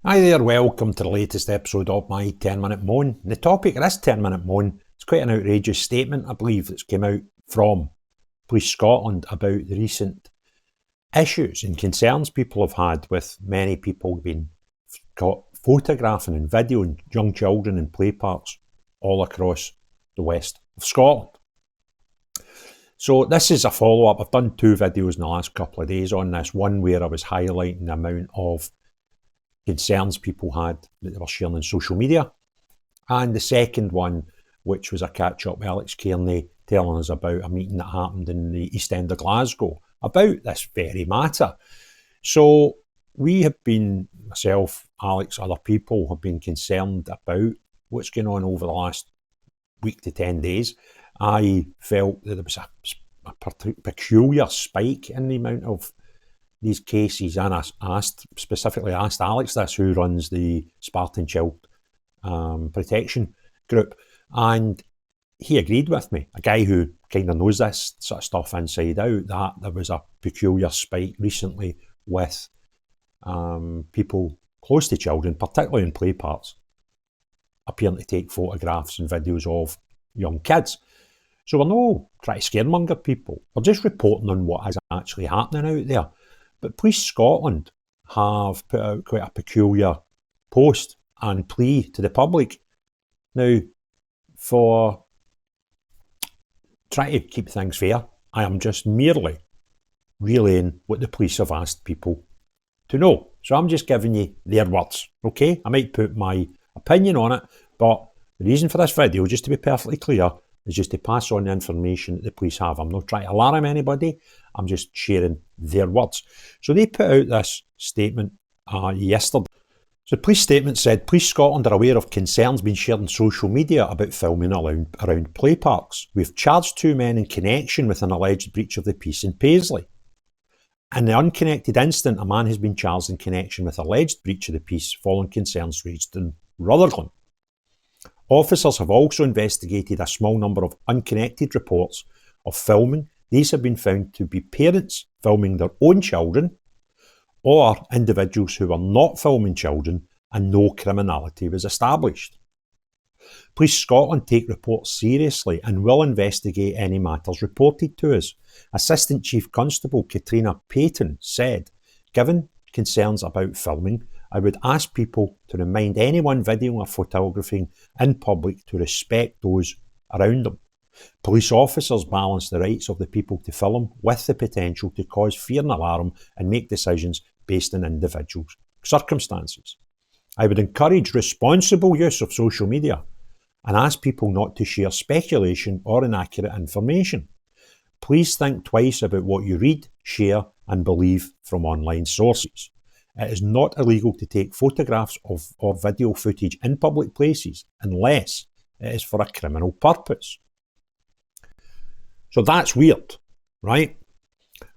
Hi there, welcome to the latest episode of my 10-minute moan. The topic of this 10-minute moan is quite an outrageous statement, I believe, that's came out from Police Scotland about the recent issues and concerns people have had with many people being caught photographing and videoing young children in play parks all across the west of Scotland. So this is a follow-up. I've done two videos in the last couple of days on this. One where I was highlighting the amount of concerns people had that they were sharing on social media. And the second one, which was a catch-up with Alex Kearney telling us about a meeting that happened in the East End of Glasgow about this very matter. So we have been, myself, Alex, other people have been concerned about what's going on over the last week to 10 days. I felt that there was a peculiar spike in the amount of these cases, and I specifically asked Alex this, who runs the Spartan Child Protection Group, and he agreed with me, a guy who kind of knows this sort of stuff inside out, that there was a peculiar spike recently with people close to children, particularly in play parks, appearing to take photographs and videos of young kids. So we're not trying to scaremonger people, we're just reporting on what is actually happening out there. But Police Scotland have put out quite a peculiar post and plea to the public. Now, for trying to keep things fair, I am just merely relaying what the police have asked people to know. So I'm just giving you their words, okay? I might put my opinion on it, but the reason for this video, just to be perfectly clear, is just to pass on the information that the police have. I'm not trying to alarm anybody, I'm just sharing their words. So they put out this statement yesterday. So the police statement said, Police Scotland are aware of concerns being shared on social media about filming around play parks. We've charged two men in connection with an alleged breach of the peace in Paisley. In the unconnected incident, a man has been charged in connection with alleged breach of the peace following concerns raised in Rutherglen. Officers have also investigated a small number of unconnected reports of filming. These have been found to be parents filming their own children or individuals who were not filming children, and no criminality was established. Police Scotland take reports seriously and will investigate any matters reported to us. Assistant Chief Constable Katrina Payton said, given concerns about filming, I would ask people to remind anyone videoing or photographing in public to respect those around them. Police officers balance the rights of the people to film with the potential to cause fear and alarm and make decisions based on individual circumstances. I would encourage responsible use of social media and ask people not to share speculation or inaccurate information. Please think twice about what you read, share and believe from online sources. It is not illegal to take photographs or video footage in public places unless it is for a criminal purpose. So that's weird, right?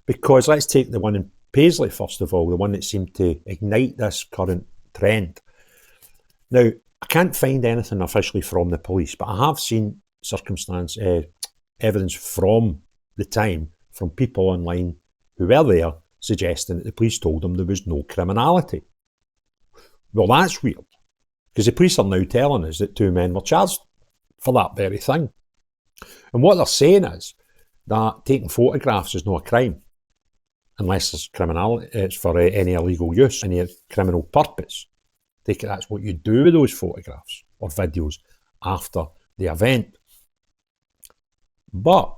Because let's take the one in Paisley first of all, the one that seemed to ignite this current trend. Now, I can't find anything officially from the police, but I have seen evidence from the time from people online who were there suggesting that the police told them there was no criminality. Well, that's weird, because the police are now telling us that two men were charged for that very thing. And what they're saying is that taking photographs is not a crime, unless there's criminality, it's for any illegal use, any criminal purpose. Take it that's what you do with those photographs or videos after the event. But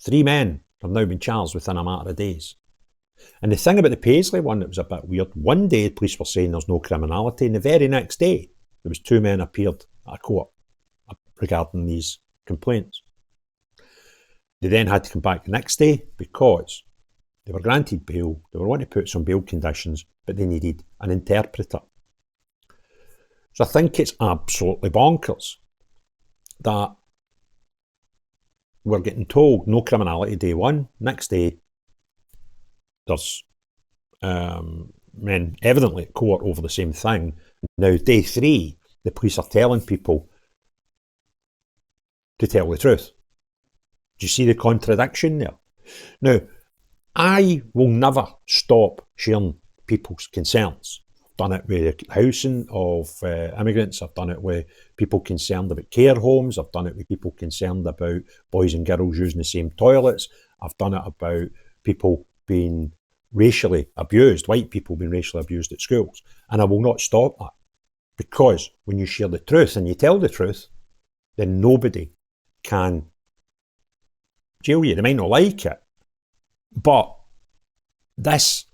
3 men have now been charged within a matter of days. And the thing about the Paisley one that was a bit weird, one day the police were saying there's no criminality, and the very next day there was 2 men appeared at a court regarding these complaints. They then had to come back the next day because they were granted bail, they were wanting to put some bail conditions, but they needed an interpreter. So I think it's absolutely bonkers that we're getting told no criminality day 1, next day there's men evidently at court over the same thing. Now day 3, the police are telling people to tell the truth. Do you see the contradiction there? Now, I will never stop sharing people's concerns. done it with housing of immigrants. I've done it with people concerned about care homes. I've done it with people concerned about boys and girls using the same toilets. I've done it about people being racially abused, white people being racially abused at schools. And I will not stop that. Because when you share the truth and you tell the truth, then nobody can jail you. They might not like it, but this,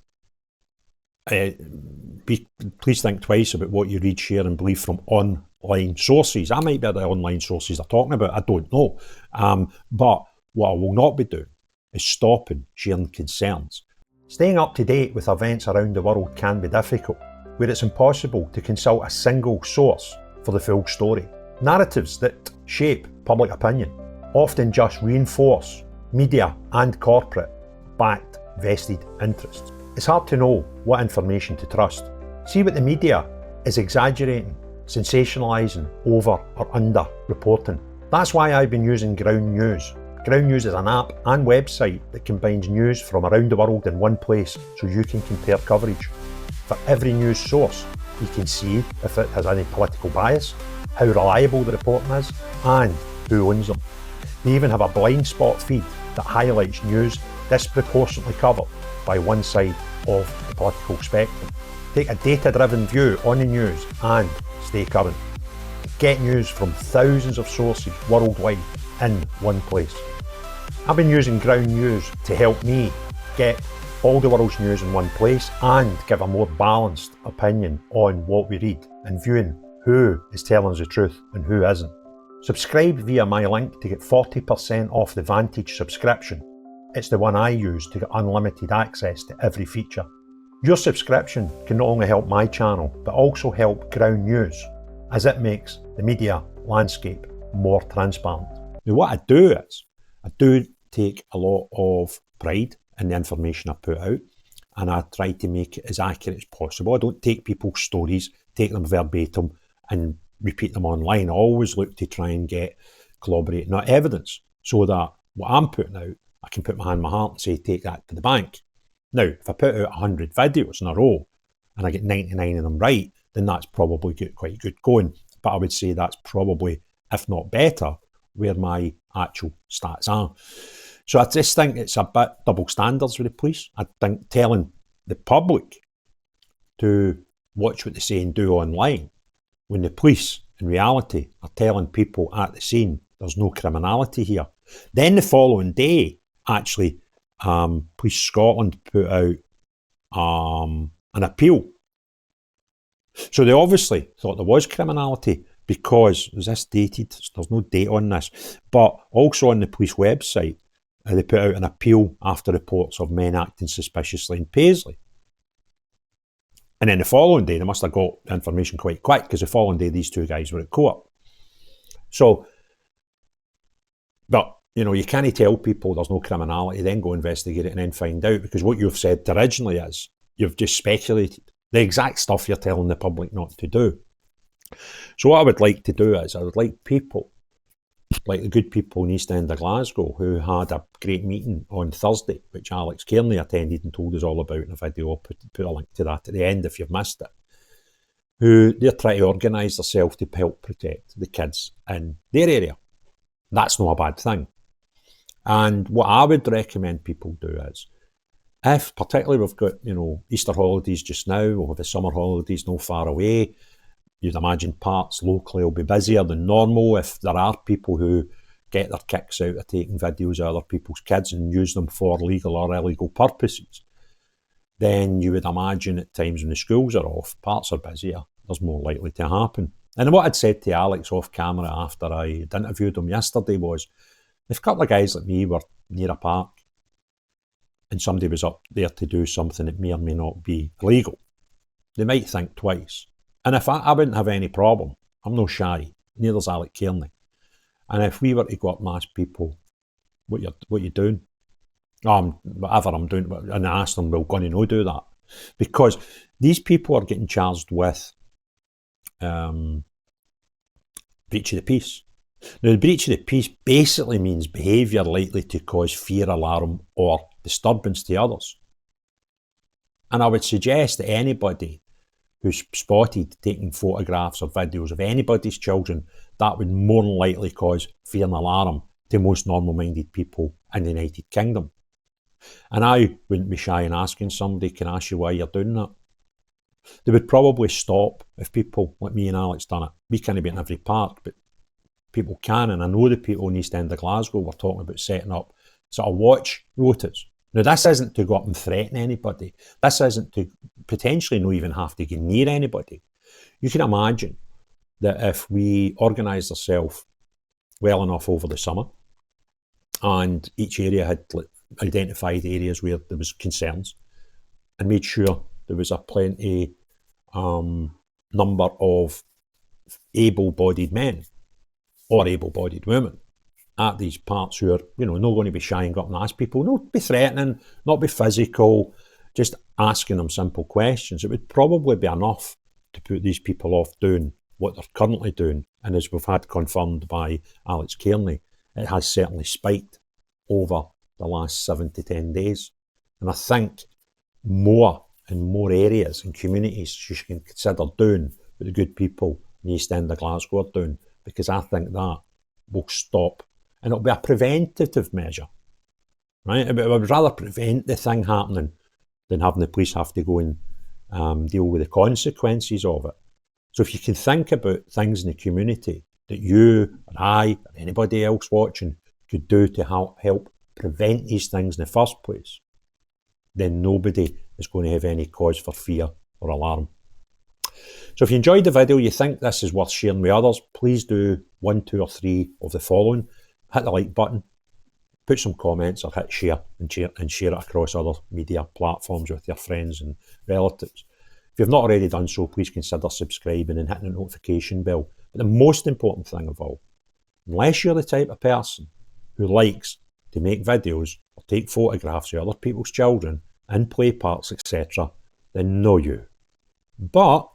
please think twice about what you read, share and believe from online sources. I might be the online sources they're talking about, I don't know. But what I will not be doing is stopping sharing concerns. Staying up to date with events around the world can be difficult, where it's impossible to consult a single source for the full story. Narratives that shape public opinion often just reinforce media and corporate-backed vested interests. It's hard to know what information to trust. See what the media is exaggerating, sensationalising, over or under reporting. That's why I've been using Ground News. Ground News is an app and website that combines news from around the world in one place so you can compare coverage. For every news source, you can see if it has any political bias, how reliable the reporting is, and who owns them. They even have a blind spot feed that highlights news disproportionately covered by one side of the political spectrum. Take a data-driven view on the news and stay current. Get news from thousands of sources worldwide in one place. I've been using Ground News to help me get all the world's news in one place and give a more balanced opinion on what we read and viewing who is telling us the truth and who isn't. Subscribe via my link to get 40% off the Vantage subscription. It's the one I use to get unlimited access to every feature. Your subscription can not only help my channel, but also help Ground News, as it makes the media landscape more transparent. Now, what I do is, I do take a lot of pride in the information I put out, and I try to make it as accurate as possible. I don't take people's stories, take them verbatim, and repeat them online. I always look to try and get corroborating evidence, so that what I'm putting out, I can put my hand on my heart and say, take that to the bank. Now, if I put out 100 videos in a row and I get 99 of them right, then that's probably quite good going. But I would say that's probably, if not better, where my actual stats are. So I just think it's a bit double standards with the police. I think telling the public to watch what they say and do online, when the police, in reality, are telling people at the scene there's no criminality here. Then the following day, actually, Police Scotland put out an appeal. So they obviously thought there was criminality because, was this dated? There's no date on this. But also on the police website, they put out an appeal after reports of men acting suspiciously in Paisley. And then the following day, they must have got the information quite quick, because the following day, these two guys were at court. So, but, you know, you can't tell people there's no criminality, then go investigate it and then find out, because what you've said originally is, you've just speculated the exact stuff you're telling the public not to do. So what I would like to do is, I would like people, like the good people in East End of Glasgow, who had a great meeting on Thursday, which Alex Kearney attended and told us all about in a video. I'll put a link to that at the end if you've missed it. Who they're trying to organise themselves to help protect the kids in their area. That's not a bad thing. And what I would recommend people do is, if particularly we've got, you know, Easter holidays just now, we'll have the summer holidays not far away, you'd imagine parts locally will be busier than normal. If there are people who get their kicks out of taking videos of other people's kids and use them for legal or illegal purposes, then you would imagine at times when the schools are off, parts are busier, there's more likely to happen. And what I'd said to Alex off camera after I had interviewed him yesterday was, if a couple of guys like me were near a park and somebody was up there to do something that may or may not be illegal, they might think twice. And if I wouldn't have any problem, I'm no shy, neither's Alex Kearney. And if we were to go up and ask people, what you doing? Whatever I'm doing, and I ask them, well, going to no do that. Because these people are getting charged with breach of the peace. Now, the breach of the peace basically means behaviour likely to cause fear, alarm or disturbance to others. And I would suggest that anybody who's spotted taking photographs or videos of anybody's children, that would more than likely cause fear and alarm to most normal-minded people in the United Kingdom. And I wouldn't be shy in asking somebody, can I ask you why you're doing that? They would probably stop if people like me and Alex done it. We can't be in every park, but people can, and I know the people in East End of Glasgow were talking about setting up sort of watch rotas. Now, this isn't to go up and threaten anybody. This isn't to potentially not even have to get near anybody. You can imagine that if we organised ourselves well enough over the summer, and each area had identified areas where there was concerns, and made sure there was a plenty number of able-bodied men or able-bodied women at these parts who are, not going to be shy and go up and ask people, not be threatening, not be physical, just asking them simple questions. It would probably be enough to put these people off doing what they're currently doing. And as we've had confirmed by Alex Kearney, it has certainly spiked over the last 7 to 10 days. And I think more and more areas and communities you can consider doing what the good people in the East End of Glasgow are doing, because I think that will stop. And it'll be a preventative measure, right? I would rather prevent the thing happening than having the police have to go and deal with the consequences of it. So if you can think about things in the community that you or I or anybody else watching could do to help prevent these things in the first place, then nobody is going to have any cause for fear or alarm. So if you enjoyed the video, you think this is worth sharing with others, please do 1, 2 or 3 of the following. Hit the like button, put some comments, or hit share and share it across other media platforms with your friends and relatives. If you've not already done so, please consider subscribing and hitting the notification bell. But the most important thing of all, unless you're the type of person who likes to make videos or take photographs of other people's children in play parks, etc., then no you. But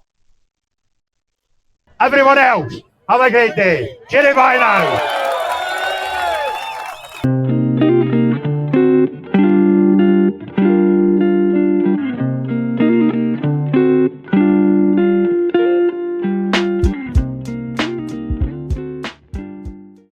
everyone else, have a great day. Cheerio, bye now.